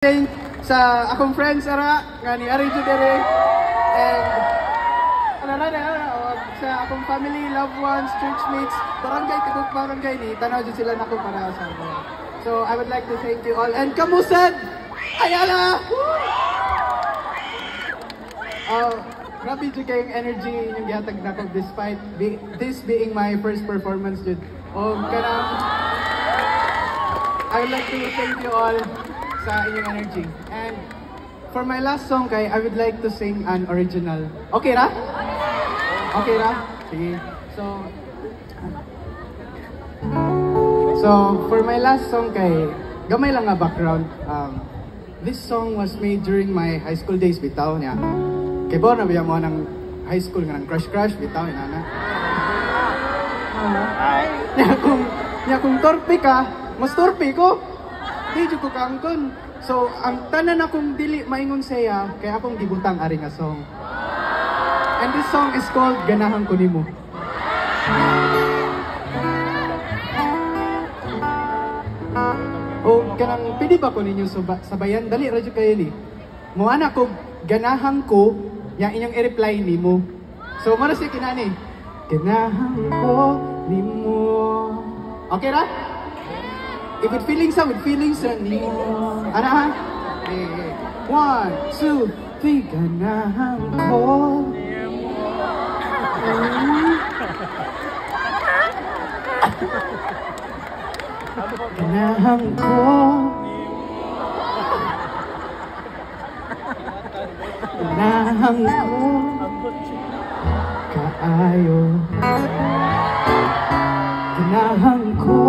sa akong friends ara nga ni Ari Judere and sa akong family, loved ones, church mates, barangay, tibok barangay ni tanaw jud sila nako para sa ako. So I would like to thank you all and kamusad Ayala. Grabe jud kayong energy inyong gihatag nako despite this being my first performance jud. Kanang I would like to thank you all sa inyong energy. And for my last song kay, I would like to sing an original. Okay ra? Okay ra? Sige. So for my last song kay, gamay lang nga background. This song was made during my high school days bitaw niya. Kay bo na biya mo ng high school nga ng crush bitaw ina na. Nya kung torpe ka, mas torpe ko. Di jud ko kaangkon. So, ang tanan akong dili maingon saya, kaya akong gibutang ari nga song. And this song is called Ganahan Ko Nimo. Kanang pwede ba ko ninyo sabayan? Dali radyo kayo ni. Muana ko, ganahan ko, yung inyong i-reply nimo. So, mara siya kinani. Ganahan ko nimo. Okay ra? With feelings ni ano ha? 1, 2, 3 ganahan ko ganahan ko ganahan ko kaayo ganahan ko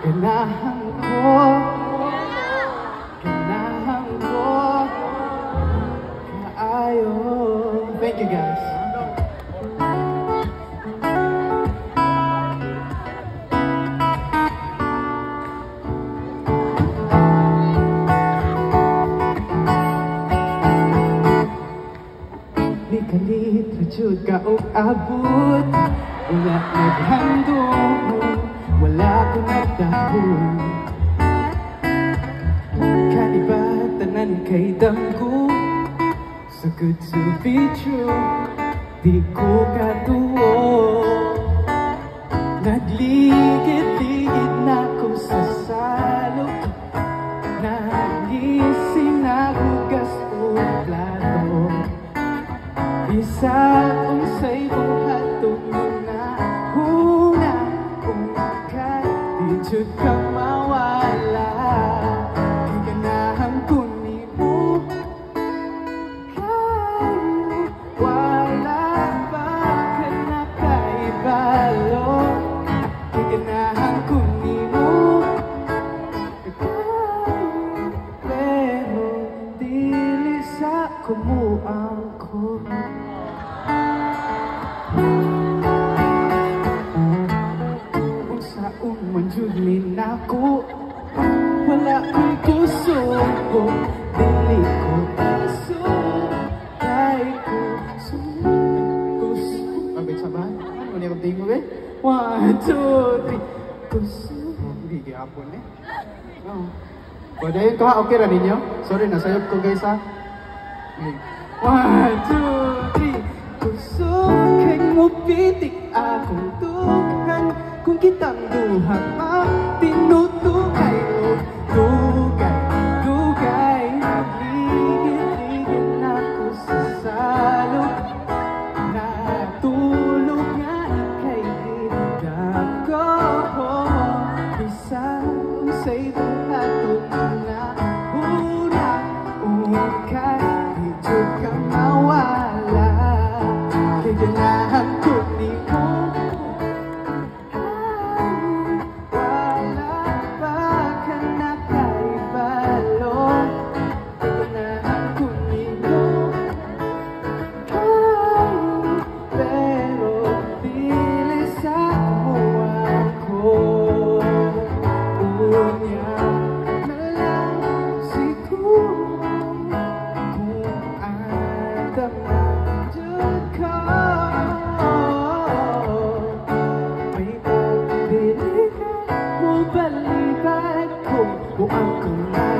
ganahan ko, ganahan ko, kaayo. Thank you guys. Di kalit, rajud ka o abot, wala naghandong. Wala ko nagdahon Kaniba tanan kay damgo So good to be true Di ko katuo Nagligid-ligid na ko sa salok Nagising na hugas o plato Bisa unsay buhatong jud ka mawala kay ganahan ko nimo kayo wala ba ka nakaibalo kay ganahan ko nimo kayo pero dili sa kumuang ko Manjudmin ako wala ko'y kusog ko dili ko kusog kay kusog abay sabahan ano niya kong tingin mo be 1, 2, 3 kusog hindi gihapon pwede yun ka okay ra ninyo sorry nasayop ko guys ha 1, 2, 3 kusog kay mupitik akong tukan kung kitang duha pa tinutugay o dugay nagligid-ligid ako sa salok natulog nga ikay hidang ko bisang unsay buhatong na huna ukay di jud ka mawala kay ganahan ko nimo wala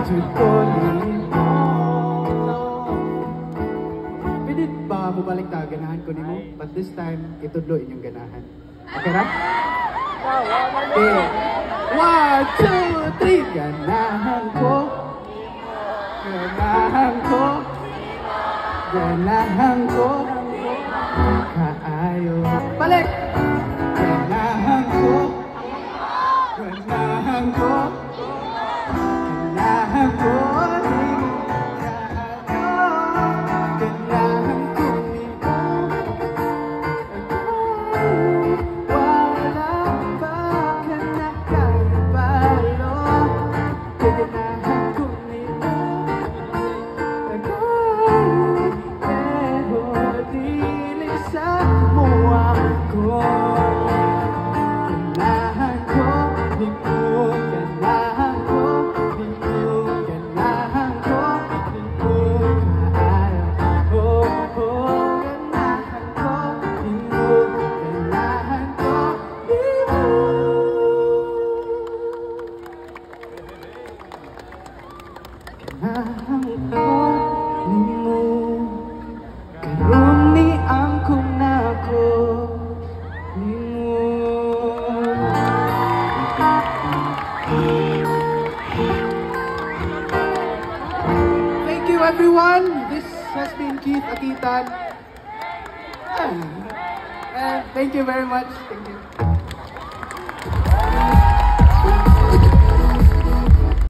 jud ko nimo. Pwede ba mo balik ta ganahan ko nimo? But this time, itudlo inyong ganahan. Okay ra? Okay. 1, 2, 3. Ganahan ko. Ganahan ko. Ganahan ko. Kaayo. Balik! Ganahan ko. Ganahan ko. Ganahan ko. Ganahan ko nito. Wala ba ka nakakabalo? Ganahan ko nito. Pero dili sa muwa ko. Ganahan ko nito. Ganahan ko nito. Ganahan ko nito. Kaayo. Ganahan ko nito. Ganahan ko nito. Ganahan ko nimo. Karon ni ang kung nako nimo. Thank you everyone. This has been Keith Akitan. And thank you very much. Thank you.